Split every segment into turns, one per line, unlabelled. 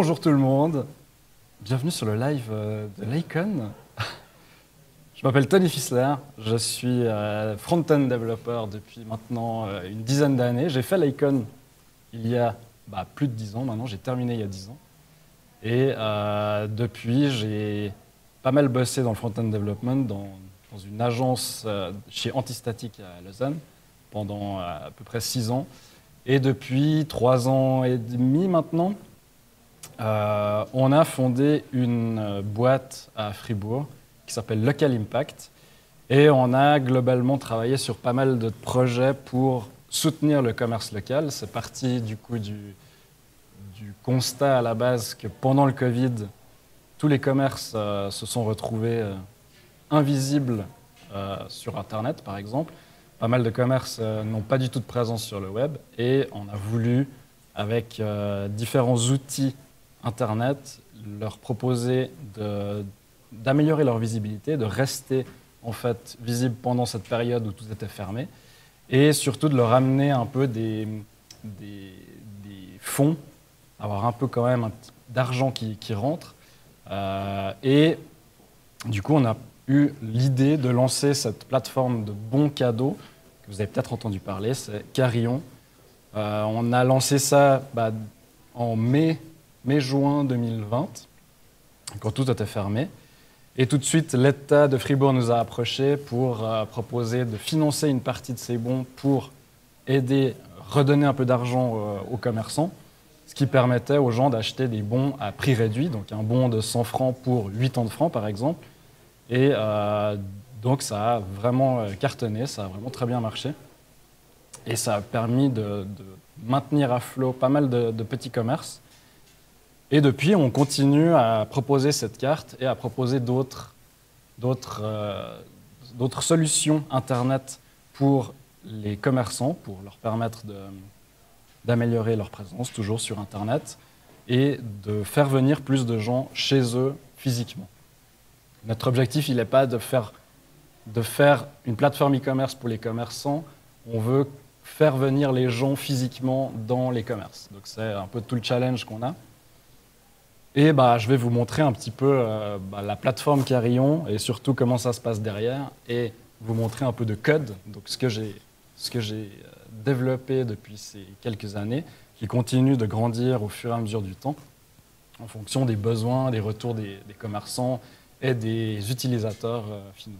Bonjour tout le monde, bienvenue sur le live de Lycon. Je m'appelle Tony Fissler, je suis front-end développeur depuis maintenant une dizaine d'années. J'ai fait Lycon il y a plus de 10 ans maintenant, j'ai terminé il y a 10 ans. Et depuis, j'ai pas mal bossé dans le front-end development, dans une agence chez Antistatic à Lausanne pendant à peu près 6 ans. Et depuis 3 ans et demi maintenant, on a fondé une boîte à Fribourg qui s'appelle Local Impact. Et on a globalement travaillé sur pas mal de projets pour soutenir le commerce local. C'est parti du coup du constat à la base que pendant le Covid, tous les commerces se sont retrouvés invisibles sur Internet, par exemple. Pas mal de commerces n'ont pas du tout de présence sur le web. Et on a voulu, avec différents outils Internet, leur proposer d'améliorer leur visibilité, de rester en fait visible pendant cette période où tout était fermé, et surtout de leur amener un peu des fonds, avoir un peu quand même d'argent qui rentre. Et du coup, on a eu l'idée de lancer cette plateforme de bons cadeaux, que vous avez peut-être entendu parler, c'est Carillon. On a lancé ça en mai-juin 2020, quand tout était fermé. Et tout de suite, l'État de Fribourg nous a approchés pour proposer de financer une partie de ces bons pour aider, redonner un peu d'argent aux commerçants, ce qui permettait aux gens d'acheter des bons à prix réduit, donc un bon de 100 francs pour 80 francs par exemple. Et donc ça a vraiment cartonné, ça a vraiment très bien marché. Et ça a permis de maintenir à flot pas mal de petits commerces. Et depuis, on continue à proposer cette carte et à proposer d'autres solutions Internet pour les commerçants, pour leur permettre d'améliorer leur présence, toujours sur Internet, et de faire venir plus de gens chez eux physiquement. Notre objectif, il n'est pas de faire une plateforme e-commerce pour les commerçants, on veut faire venir les gens physiquement dans les commerces. Donc c'est un peu tout le challenge qu'on a. Et je vais vous montrer un petit peu la plateforme Carillon et surtout comment ça se passe derrière et vous montrer un peu de code, donc ce que j'ai développé depuis ces quelques années, qui continue de grandir au fur et à mesure du temps en fonction des besoins, des retours des commerçants et des utilisateurs finaux.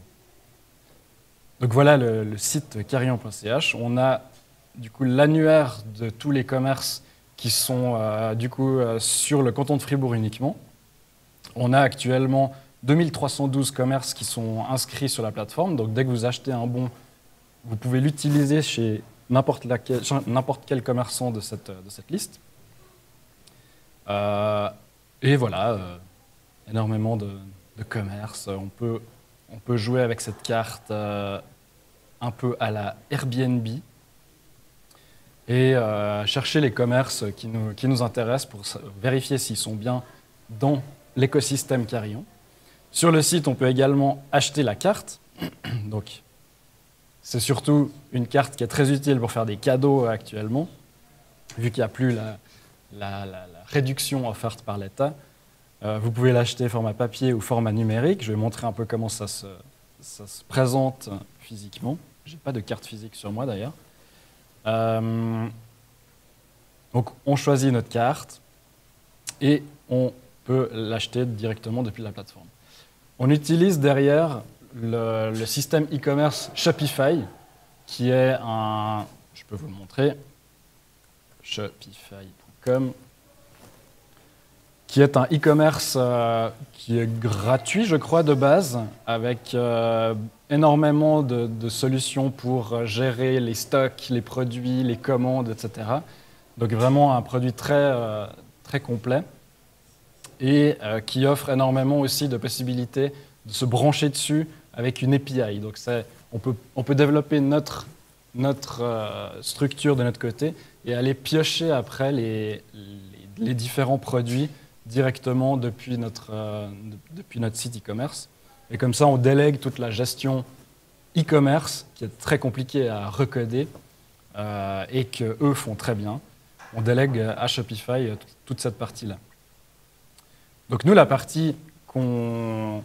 Donc voilà le site carillon.ch. On a du coup l'annuaire de tous les commerces qui sont sur le canton de Fribourg uniquement. On a actuellement 2312 commerces qui sont inscrits sur la plateforme. Donc dès que vous achetez un bon, vous pouvez l'utiliser chez n'importe quel commerçant de cette liste. Et voilà, énormément de commerces. On peut jouer avec cette carte un peu à la Airbnb et chercher les commerces qui nous intéressent pour vérifier s'ils sont bien dans l'écosystème Carillon. Sur le site, on peut également acheter la carte. Donc, c'est surtout une carte qui est très utile pour faire des cadeaux actuellement, vu qu'il n'y a plus la réduction offerte par l'État. Vous pouvez l'acheter format papier ou format numérique. Je vais montrer un peu comment ça se présente physiquement. Je n'ai pas de carte physique sur moi d'ailleurs. Donc on choisit notre carte et on peut l'acheter directement depuis la plateforme. On utilise derrière le système e-commerce Shopify qui est je peux vous le montrer, shopify.com, qui est un e-commerce qui est gratuit, je crois, de base, avec énormément de solutions pour gérer les stocks, les produits, les commandes, etc. Donc vraiment un produit très complet et qui offre énormément aussi de possibilités de se brancher dessus avec une API. Donc on peut développer notre structure de notre côté et aller piocher après les différents produits directement depuis notre site e-commerce. Et comme ça, on délègue toute la gestion e-commerce, qui est très compliquée à recoder et qu'eux font très bien. On délègue à Shopify toute cette partie-là. Donc nous, la partie dont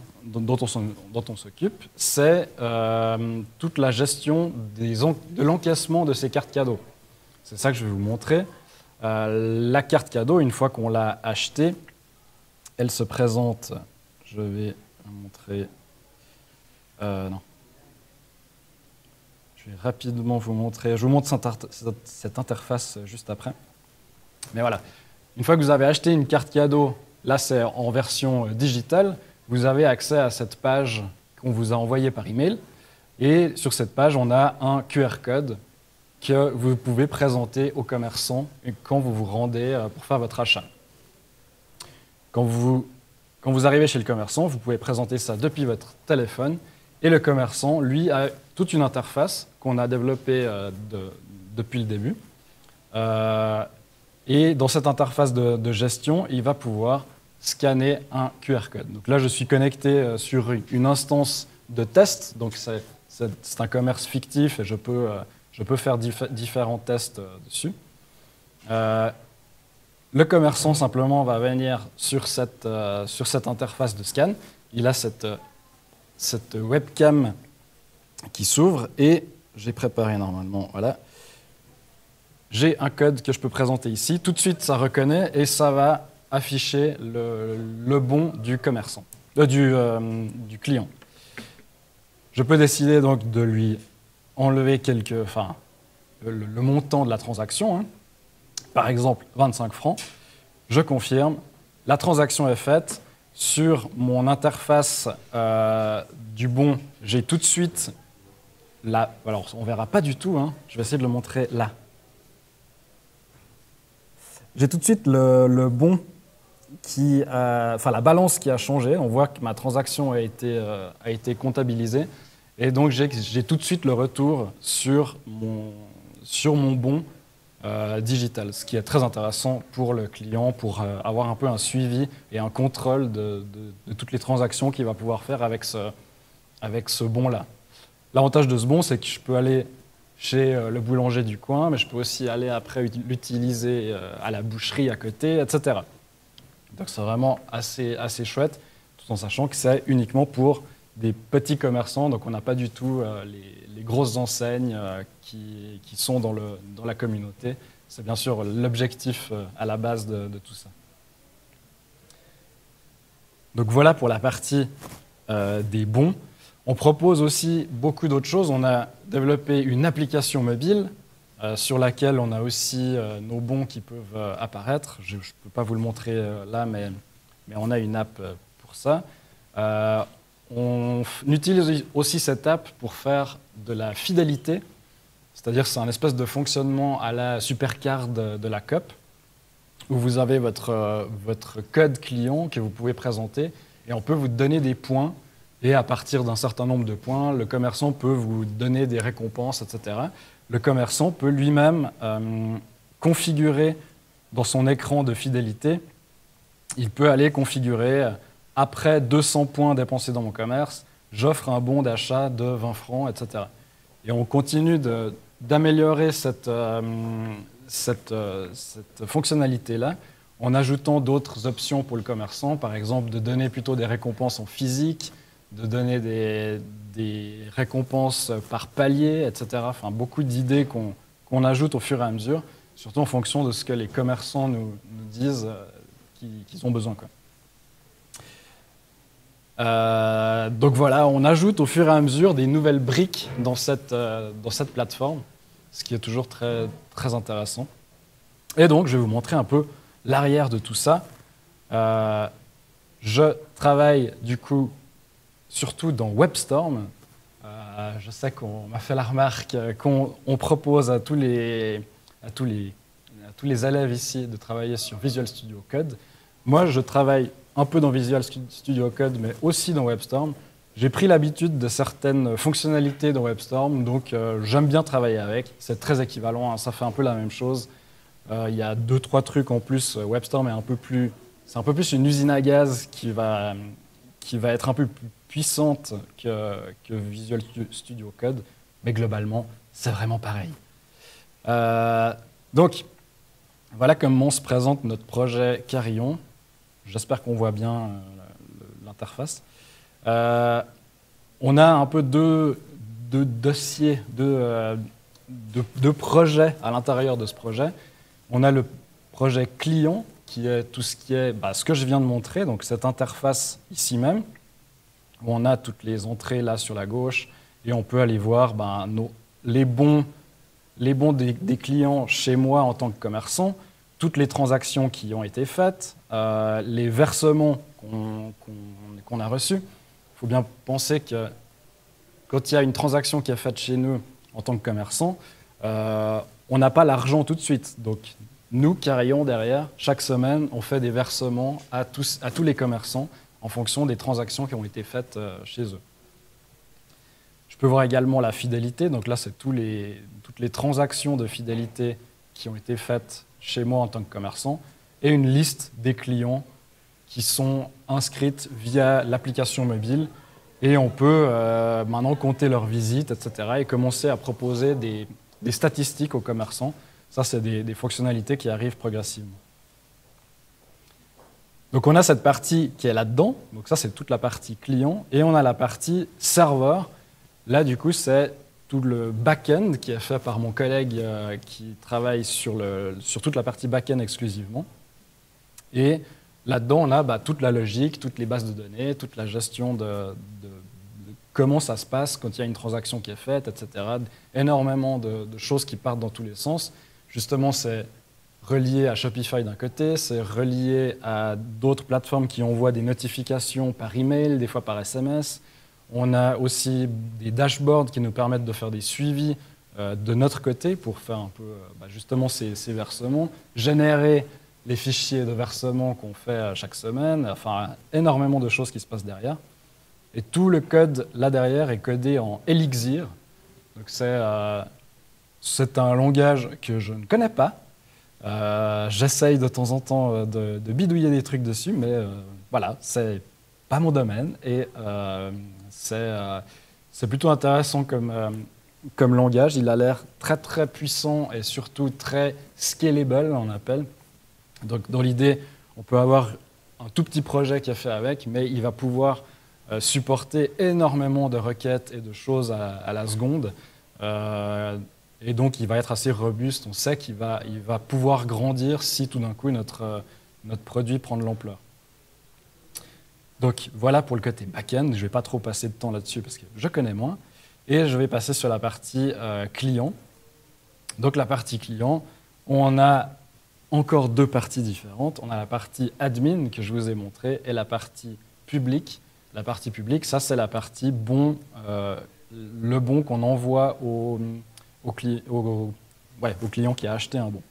on s'occupe, c'est toute la gestion de l'encaissement de ces cartes cadeaux. C'est ça que je vais vous montrer. La carte cadeau, une fois qu'on l'a achetée, elle se présente. Je vais vous montrer. Non. Je vais rapidement vous montrer. Je vous montre cette interface juste après. Mais voilà. Une fois que vous avez acheté une carte cadeau, là c'est en version digitale, vous avez accès à cette page qu'on vous a envoyée par email. Et sur cette page, on a un QR code que vous pouvez présenter aux commerçants quand vous vous rendez pour faire votre achat. Quand vous arrivez chez le commerçant, vous pouvez présenter ça depuis votre téléphone et le commerçant, lui, a toute une interface qu'on a développée depuis le début. Et dans cette interface de gestion, il va pouvoir scanner un QR code. Donc là, je suis connecté sur une instance de test, donc c'est un commerce fictif et je peux faire différents tests dessus. Le commerçant, simplement, va venir sur cette interface de scan. Il a cette webcam qui s'ouvre et j'ai préparé normalement, voilà. J'ai un code que je peux présenter ici. Tout de suite, ça reconnaît et ça va afficher le bon du commerçant, du client. Je peux décider donc de lui enlever le montant de la transaction, hein. Par exemple 25 francs. Je confirme, la transaction est faite. Sur mon interface du bon, j'ai tout de suite alors on ne verra pas du tout, hein. Je vais essayer de le montrer là. J'ai tout de suite le bon la balance qui a changé. On voit que ma transaction a été comptabilisée. Et donc, j'ai tout de suite le retour sur mon bon digital, ce qui est très intéressant pour le client, pour avoir un peu un suivi et un contrôle de toutes les transactions qu'il va pouvoir faire avec ce bon-là. L'avantage de ce bon, c'est que je peux aller chez le boulanger du coin, mais je peux aussi aller après l'utiliser à la boucherie à côté, etc. Donc c'est vraiment assez chouette, tout en sachant que c'est uniquement pour des petits commerçants, donc on n'a pas du tout les grosses enseignes qui sont dans la communauté. C'est bien sûr l'objectif à la base de tout ça. Donc voilà pour la partie des bons. On propose aussi beaucoup d'autres choses. On a développé une application mobile sur laquelle on a aussi nos bons qui peuvent apparaître. Je ne peux pas vous le montrer là, mais on a une app pour ça. On utilise aussi cette app pour faire de la fidélité, c'est-à-dire c'est un espèce de fonctionnement à la Supercard de la Coop, où vous avez votre code client que vous pouvez présenter et on peut vous donner des points. Et à partir d'un certain nombre de points, le commerçant peut vous donner des récompenses, etc. Le commerçant peut lui-même configurer dans son écran de fidélité, il peut aller configurer après 200 points dépensés dans mon commerce, j'offre un bon d'achat de 20 francs, etc. Et on continue d'améliorer cette fonctionnalité-là en ajoutant d'autres options pour le commerçant, par exemple de donner plutôt des récompenses en physique, de donner des récompenses par palier, etc. Enfin, beaucoup d'idées qu'on ajoute au fur et à mesure, surtout en fonction de ce que les commerçants nous disent qu'ils ont besoin, quoi. Donc voilà, on ajoute au fur et à mesure des nouvelles briques dans cette plateforme, ce qui est toujours très, très intéressant. Et donc, je vais vous montrer un peu l'arrière de tout ça. Je travaille du coup surtout dans WebStorm. Je sais qu'on m'a fait la remarque qu'on propose à tous les élèves ici de travailler sur Visual Studio Code. Moi, je travaille un peu dans Visual Studio Code, mais aussi dans WebStorm. J'ai pris l'habitude de certaines fonctionnalités dans WebStorm, donc j'aime bien travailler avec. C'est très équivalent, hein, ça fait un peu la même chose. Il y a 2-3 trucs en plus. WebStorm est c'est un peu plus une usine à gaz qui va être un peu plus puissante que Visual Studio Code, mais globalement, c'est vraiment pareil. Donc, voilà comment se présente notre projet Carillon. J'espère qu'on voit bien l'interface. On a un peu deux dossiers, deux projets à l'intérieur de ce projet. On a le projet client, qui est tout ce qui est ce que je viens de montrer, donc cette interface ici même, où on a toutes les entrées là sur la gauche, et on peut aller voir les bons des clients chez moi en tant que commerçant, toutes les transactions qui ont été faites, les versements qu'on a reçus. Il faut bien penser que quand il y a une transaction qui est faite chez nous en tant que commerçant, on n'a pas l'argent tout de suite. Donc, nous, Carillon, derrière, chaque semaine, on fait des versements à tous les commerçants en fonction des transactions qui ont été faites chez eux. Je peux voir également la fidélité. Donc là, c'est toutes les transactions de fidélité qui ont été faites chez moi en tant que commerçant et une liste des clients qui sont inscrites via l'application mobile. Et on peut maintenant compter leurs visites, etc. et commencer à proposer des statistiques aux commerçants. Ça, c'est des fonctionnalités qui arrivent progressivement. Donc, on a cette partie qui est là-dedans. Donc, ça, c'est toute la partie client. Et on a la partie serveur. Là, du coup, c'est tout le back-end qui est fait par mon collègue qui travaille sur toute la partie back-end exclusivement. Et là-dedans, on a toute la logique, toutes les bases de données, toute la gestion de comment ça se passe quand il y a une transaction qui est faite, etc. Énormément de choses qui partent dans tous les sens. Justement, c'est relié à Shopify d'un côté, c'est relié à d'autres plateformes qui envoient des notifications par email, des fois par SMS. On a aussi des dashboards qui nous permettent de faire des suivis de notre côté pour faire un peu justement ces versements, générer les fichiers de versement qu'on fait chaque semaine, enfin énormément de choses qui se passent derrière. Et tout le code là derrière est codé en Elixir. Donc c'est un langage que je ne connais pas. J'essaye de temps en temps de bidouiller des trucs dessus, mais voilà, c'est pas mon domaine. Et c'est plutôt intéressant comme langage. Il a l'air très très puissant et surtout très scalable, on appelle. Donc dans l'idée, on peut avoir un tout petit projet qui est fait avec, mais il va pouvoir supporter énormément de requêtes et de choses à la seconde. Et donc, il va être assez robuste. On sait qu'il va pouvoir grandir si tout d'un coup notre produit prend de l'ampleur. Donc, voilà pour le côté back-end. Je ne vais pas trop passer de temps là-dessus parce que je connais moins. Et je vais passer sur la partie client. Donc, la partie client, on a encore deux parties différentes. On a la partie admin que je vous ai montrée et la partie publique. La partie publique, ça, c'est la partie le bon qu'on envoie au client qui a acheté un bon.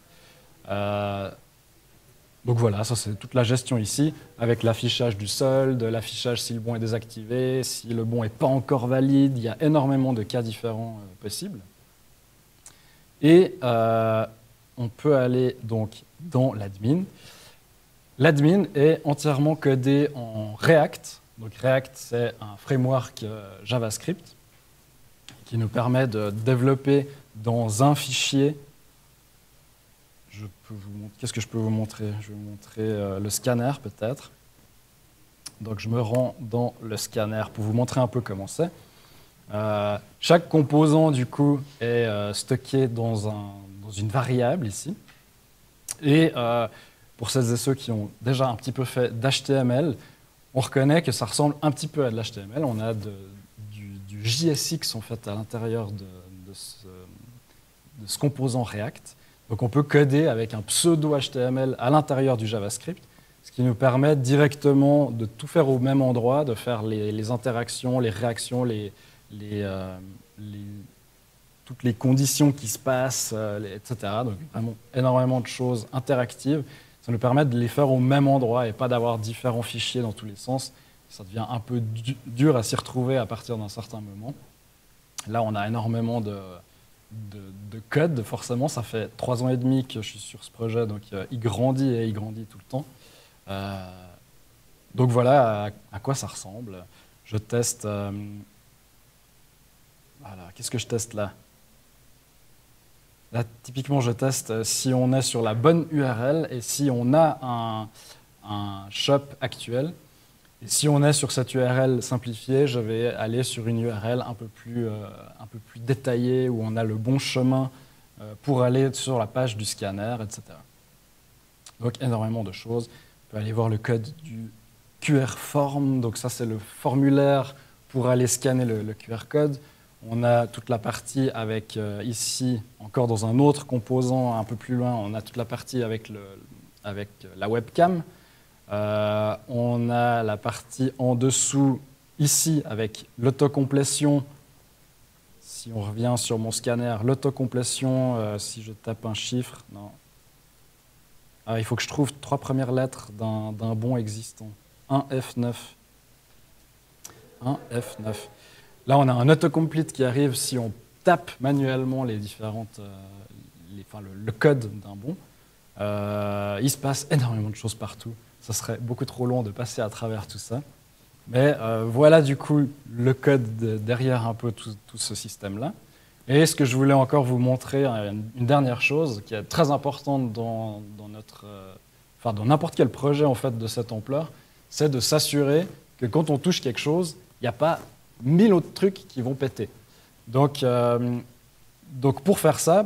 Donc voilà, ça c'est toute la gestion ici, avec l'affichage du solde, l'affichage si le bon est désactivé, si le bon n'est pas encore valide, il y a énormément de cas différents possibles. Et on peut aller donc dans l'admin. L'admin est entièrement codé en React. Donc React, c'est un framework JavaScript qui nous permet de développer dans un fichier. Qu'est-ce que je peux vous montrer? Je vais vous montrer le scanner peut-être. Donc je me rends dans le scanner pour vous montrer un peu comment c'est. Chaque composant du coup est stocké dans une variable ici. Et pour celles et ceux qui ont déjà un petit peu fait d'HTML, on reconnaît que ça ressemble un petit peu à de l'HTML. On a du JSX en fait à l'intérieur de ce composant React. Donc on peut coder avec un pseudo HTML à l'intérieur du JavaScript, ce qui nous permet directement de tout faire au même endroit, de faire les interactions, les réactions, toutes les conditions qui se passent, etc. Donc vraiment énormément de choses interactives. Ça nous permet de les faire au même endroit et pas d'avoir différents fichiers dans tous les sens. Ça devient un peu dur à s'y retrouver à partir d'un certain moment. Là, on a énormément de code, forcément. Ça fait 3 ans et demi que je suis sur ce projet, donc il grandit et il grandit tout le temps. Donc voilà à quoi ça ressemble. Je teste... voilà, qu'est-ce que je teste là? Là, typiquement, je teste si on est sur la bonne URL et si on a un shop actuel. Et si on est sur cette URL simplifiée, je vais aller sur une URL un peu plus détaillée, où on a le bon chemin pour aller sur la page du scanner, etc. Donc énormément de choses. On peut aller voir le code du QR form, donc ça c'est le formulaire pour aller scanner le QR code. On a toute la partie avec, ici, encore dans un autre composant un peu plus loin, on a toute la partie avec la webcam. On a la partie en dessous, ici, avec l'autocomplétion. Si on revient sur mon scanner, l'autocomplétion, si je tape un chiffre, non. Il faut que je trouve 3 premières lettres d'un bon existant. 1F9. 1F9. Là, on a un autocomplete qui arrive si on tape manuellement les différentes, le code d'un bon. Il se passe énormément de choses partout. Ça serait beaucoup trop long de passer à travers tout ça. Mais voilà du coup le code derrière un peu tout ce système-là. Et ce que je voulais encore vous montrer, une dernière chose qui est très importante dans n'importe quel projet en fait, de cette ampleur, c'est de s'assurer que quand on touche quelque chose, il n'y a pas 1000 autres trucs qui vont péter. Donc pour faire ça,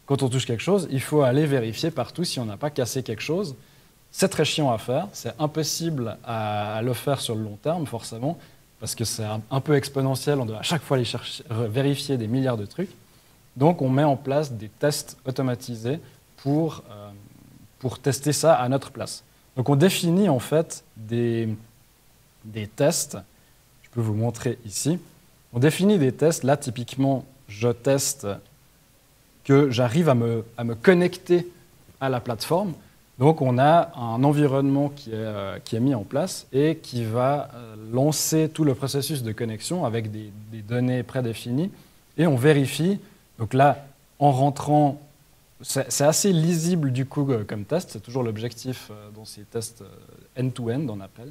quand on touche quelque chose, il faut aller vérifier partout si on n'a pas cassé quelque chose. C'est très chiant à faire, c'est impossible à le faire sur le long terme, forcément, parce que c'est un peu exponentiel, on doit à chaque fois aller vérifier des milliards de trucs. Donc on met en place des tests automatisés pour tester ça à notre place. Donc on définit en fait des tests, je peux vous montrer ici. On définit des tests, là typiquement je teste que j'arrive à me connecter à la plateforme. Donc on a un environnement qui est mis en place et qui va lancer tout le processus de connexion avec des données prédéfinies et on vérifie. Donc là, en rentrant, c'est assez lisible du coup comme test, c'est toujours l'objectif dans ces tests end-to-end on appelle,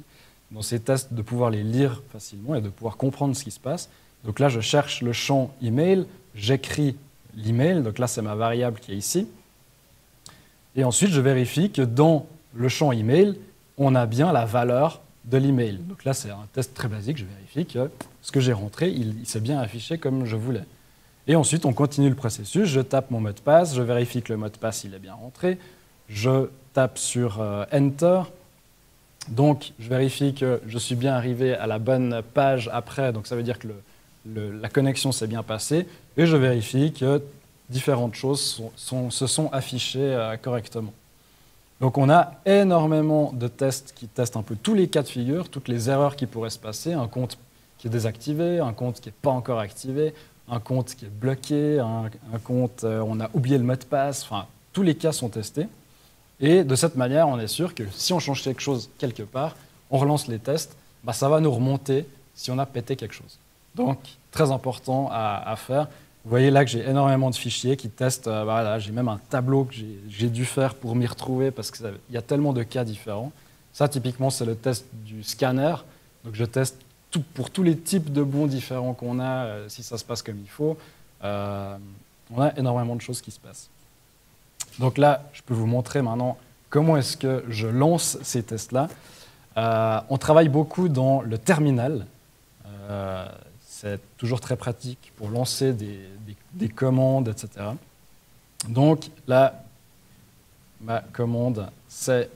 dans ces tests de pouvoir les lire facilement et de pouvoir comprendre ce qui se passe. Donc là je cherche le champ email, j'écris l'email, donc là c'est ma variable qui est ici. Et ensuite, je vérifie que dans le champ email, on a bien la valeur de l'email. Donc là, c'est un test très basique. Je vérifie que ce que j'ai rentré, il s'est bien affiché comme je voulais. Et ensuite, on continue le processus. Je tape mon mot de passe. Je vérifie que le mot de passe, il est bien rentré. Je tape sur Enter. Donc, je vérifie que je suis bien arrivé à la bonne page après. Donc, ça veut dire que la connexion s'est bien passée. Et je vérifie que différentes choses se sont affichées correctement. Donc on a énormément de tests qui testent un peu tous les cas de figure, toutes les erreurs qui pourraient se passer, un compte qui est désactivé, un compte qui n'est pas encore activé, un compte qui est bloqué, un compte, on a oublié le mot de passe, enfin tous les cas sont testés. Et de cette manière, on est sûr que si on change quelque chose quelque part, on relance les tests, ça va nous remonter si on a pété quelque chose. Donc très important à faire. Vous voyez là que j'ai énormément de fichiers qui testent, voilà, j'ai même un tableau que j'ai dû faire pour m'y retrouver parce qu'il y a tellement de cas différents. Ça, typiquement, c'est le test du scanner. Donc je teste pour tous les types de bons différents qu'on a, si ça se passe comme il faut. On a énormément de choses qui se passent. Donc là, je peux vous montrer maintenant comment est-ce que je lance ces tests-là. On travaille beaucoup dans le terminal. C'est toujours très pratique pour lancer des commandes, etc. Donc là, ma commande, c'est,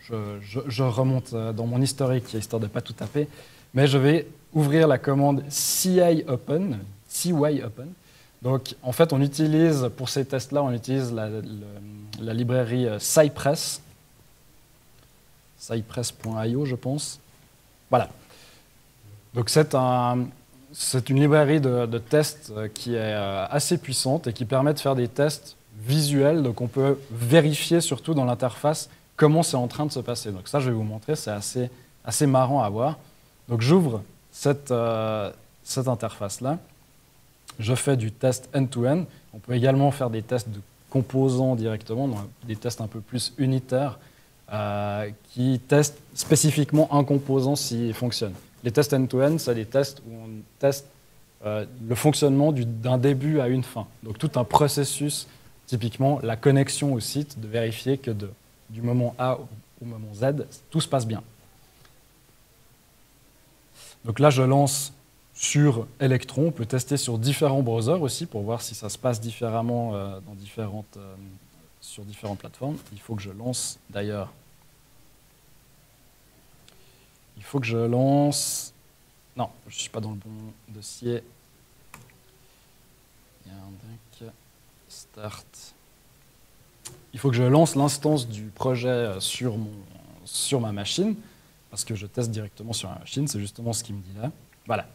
je remonte dans mon historique, histoire de ne pas tout taper, mais je vais ouvrir la commande CI Open. Donc en fait, on utilise, pour ces tests-là, on utilise la librairie Cypress, cypress.io, je pense. Voilà. Donc c'est une librairie de tests qui est assez puissante et qui permet de faire des tests visuels. Donc on peut vérifier surtout dans l'interface comment c'est en train de se passer. Donc ça, je vais vous montrer, c'est assez marrant à voir. Donc j'ouvre cette interface-là. Je fais du test end-to-end. On peut également faire des tests de composants directement, donc des tests un peu plus unitaires qui testent spécifiquement un composant s'il fonctionne. Les tests end-to-end, c'est des tests où on teste le fonctionnement d'un début à une fin. Donc tout un processus, typiquement la connexion au site, de vérifier que du moment A au moment Z, tout se passe bien. Donc là, je lance sur Electron. On peut tester sur différents browsers aussi pour voir si ça se passe différemment sur différentes plateformes. Il faut que je lance d'ailleurs. Il faut que je lance... Non, je ne suis pas dans le bon dossier. Il y a un deck. Start. Il faut que je lance l'instance du projet sur ma machine, parce que je teste directement sur ma machine, c'est justement ce qu'il me dit là. Voilà.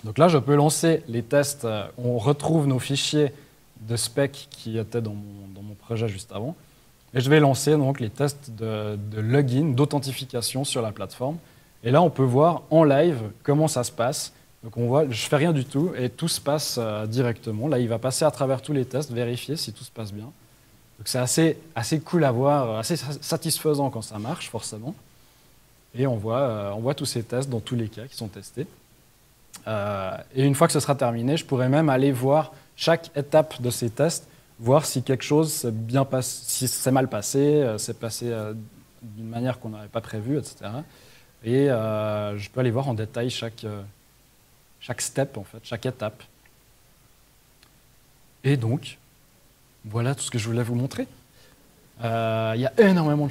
Donc là, je peux lancer les tests. On retrouve nos fichiers de spec qui étaient dans mon projet juste avant. Et je vais lancer donc les tests de login, d'authentification sur la plateforme. Et là, on peut voir en live comment ça se passe. Donc on voit, je ne fais rien du tout et tout se passe directement. Là, il va passer à travers tous les tests, vérifier si tout se passe bien. Donc c'est assez cool à voir, assez satisfaisant quand ça marche, forcément. Et on voit tous ces tests dans tous les cas qui sont testés. Et une fois que ce sera terminé, je pourrais même aller voir chaque étape de ces tests, voir si quelque chose s'est bien passé, si c'est mal passé, c'est passé d'une manière qu'on n'avait pas prévue, etc. Et je peux aller voir en détail chaque step, en fait, chaque étape. Et donc, voilà tout ce que je voulais vous montrer. Il y a énormément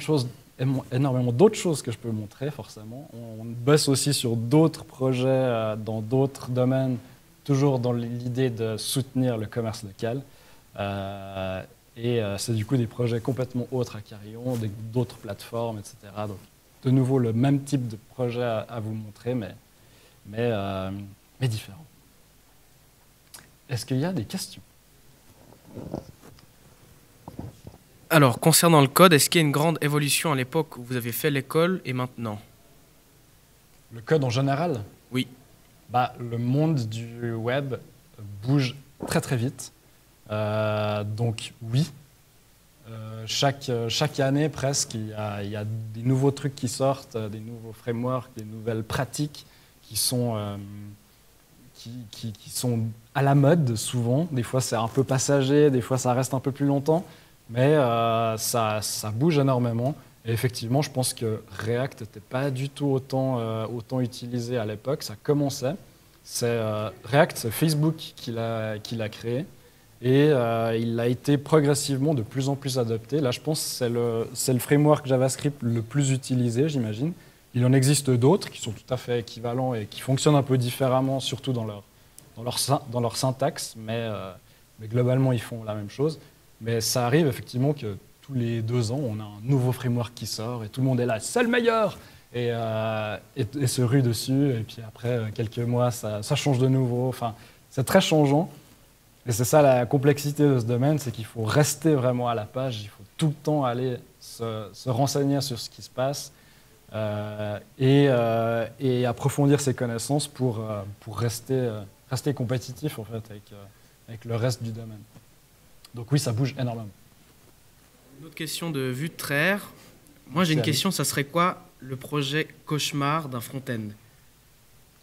d'autres choses que je peux montrer, forcément. On bosse aussi sur d'autres projets dans d'autres domaines, toujours dans l'idée de soutenir le commerce local. C'est du coup des projets complètement autres à Carillon, d'autres plateformes, etc. Donc, de nouveau, le même type de projet à vous montrer, mais différent. Est-ce qu'il y a des questions ?
Alors, concernant le code, est-ce qu'il y a une grande évolution à l'époque où vous avez fait l'école et maintenant?
Le code en général ?
Oui.
Le monde du web bouge très très vite. Donc oui, chaque année presque, il y a des nouveaux trucs qui sortent, des nouveaux frameworks, des nouvelles pratiques qui sont à la mode souvent. Des fois c'est un peu passager, des fois ça reste un peu plus longtemps, mais ça bouge énormément. Et effectivement, je pense que React n'était pas du tout autant utilisé à l'époque. Ça commençait. React, c'est Facebook qui l'a créé. Et il a été progressivement de plus en plus adopté. Là, je pense que c'est le framework JavaScript le plus utilisé, j'imagine. Il en existe d'autres qui sont tout à fait équivalents et qui fonctionnent un peu différemment, surtout dans leur syntaxe, mais globalement, ils font la même chose. Mais ça arrive effectivement que tous les 2 ans, on a un nouveau framework qui sort et tout le monde est là, c'est le meilleur, et se rue dessus. Et puis après, quelques mois, ça change de nouveau. Enfin, c'est très changeant. Et c'est ça la complexité de ce domaine, c'est qu'il faut rester vraiment à la page, il faut tout le temps aller se renseigner sur ce qui se passe et approfondir ses connaissances pour rester compétitif en fait, avec le reste du domaine. Donc oui, ça bouge énormément.
Une autre question de vue de Traire. Moi, j'ai une question, ça serait quoi le projet cauchemar d'un front-end?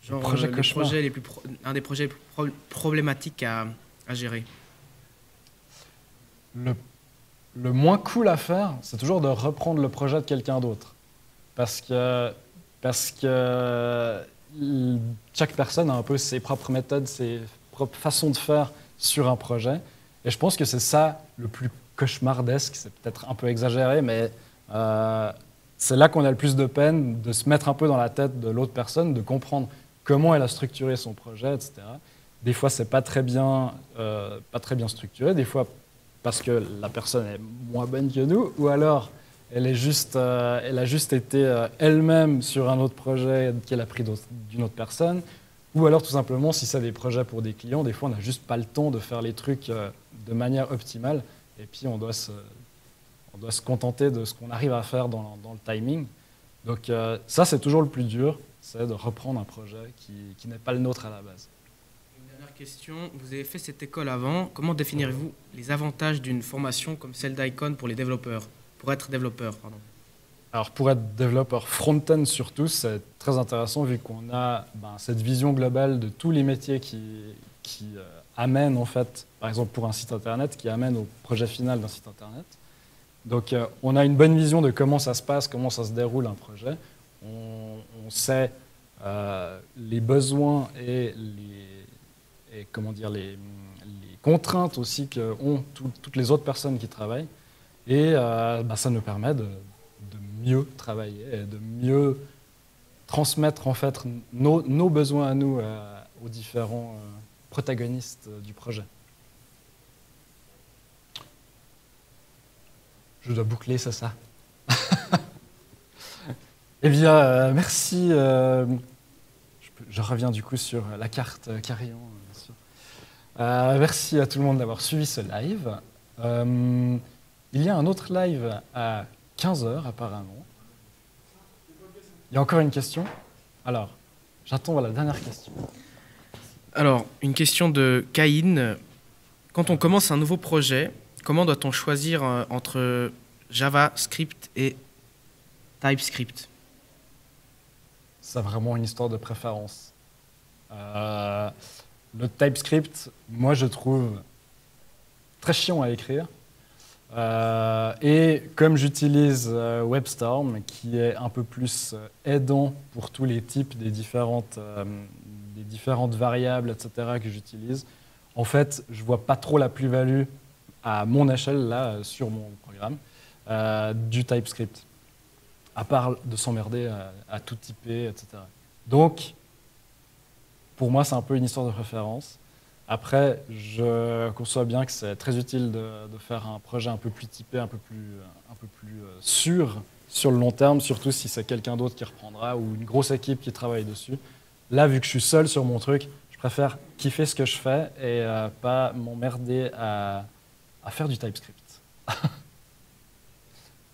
Genre un des projets les plus problématiques à gérer.
Le moins cool à faire, c'est toujours de reprendre le projet de quelqu'un d'autre. Parce que chaque personne a un peu ses propres méthodes, ses propres façons de faire sur un projet. Et je pense que c'est ça le plus cauchemardesque, c'est peut-être un peu exagéré, mais c'est là qu'on a le plus de peine de se mettre un peu dans la tête de l'autre personne, de comprendre comment elle a structuré son projet, etc. Des fois, c'est pas très bien structuré, des fois parce que la personne est moins bonne que nous, ou alors elle a juste été elle-même sur un autre projet qu'elle a pris d'une autre personne, ou alors tout simplement, si c'est des projets pour des clients, des fois on n'a juste pas le temps de faire les trucs de manière optimale, et puis on doit se contenter de ce qu'on arrive à faire dans le timing. Donc ça, c'est toujours le plus dur, c'est de reprendre un projet qui n'est pas le nôtre à la base.
Une dernière question, vous avez fait cette école avant, comment définirez-vous les avantages d'une formation comme celle d'Icon pour les développeurs, pour être développeur, pardon?
Alors pour être développeur front-end surtout, c'est très intéressant vu qu'on a cette vision globale de tous les métiers qui amènent en fait, par exemple pour un site internet, qui amènent au projet final d'un site internet. Donc, on a une bonne vision de comment ça se passe, comment ça se déroule un projet. On sait les besoins et comment dire, les contraintes aussi qu'ont toutes les autres personnes qui travaillent. Et ça nous permet de mieux travailler et de mieux transmettre en fait nos besoins à nous aux différents protagonistes du projet. Je dois boucler, c'est ça. Eh bien, merci. Je reviens du coup sur la carte Carillon. Bien sûr. Merci à tout le monde d'avoir suivi ce live. Il y a un autre live à 15 h apparemment. Il y a encore une question? Alors, j'attends la dernière question.
Alors, une question de Caïn. Quand on commence un nouveau projet, comment doit-on choisir entre JavaScript et TypeScript?
C'est vraiment une histoire de préférence. Le TypeScript, moi, je trouve très chiant à écrire. Et comme j'utilise WebStorm, qui est un peu plus aidant pour tous les types des différentes variables, etc., que j'utilise, en fait, je ne vois pas trop la plus-value à mon échelle, là, sur mon programme, du TypeScript, à part de s'emmerder à tout typer, etc. Donc, pour moi, c'est un peu une histoire de préférence. Après, je conçois bien que c'est très utile de faire un projet un peu plus typé, un peu plus sûr sur le long terme, surtout si c'est quelqu'un d'autre qui reprendra ou une grosse équipe qui travaille dessus. Là, vu que je suis seul sur mon truc, je préfère kiffer ce que je fais et pas m'emmerder à faire du TypeScript.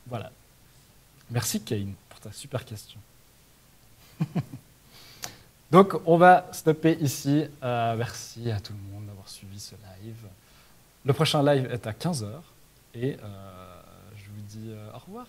Voilà. Merci, Cain, pour ta super question. Donc, on va stopper ici. Merci à tout le monde d'avoir suivi ce live. Le prochain live est à 15 h et je vous dis au revoir.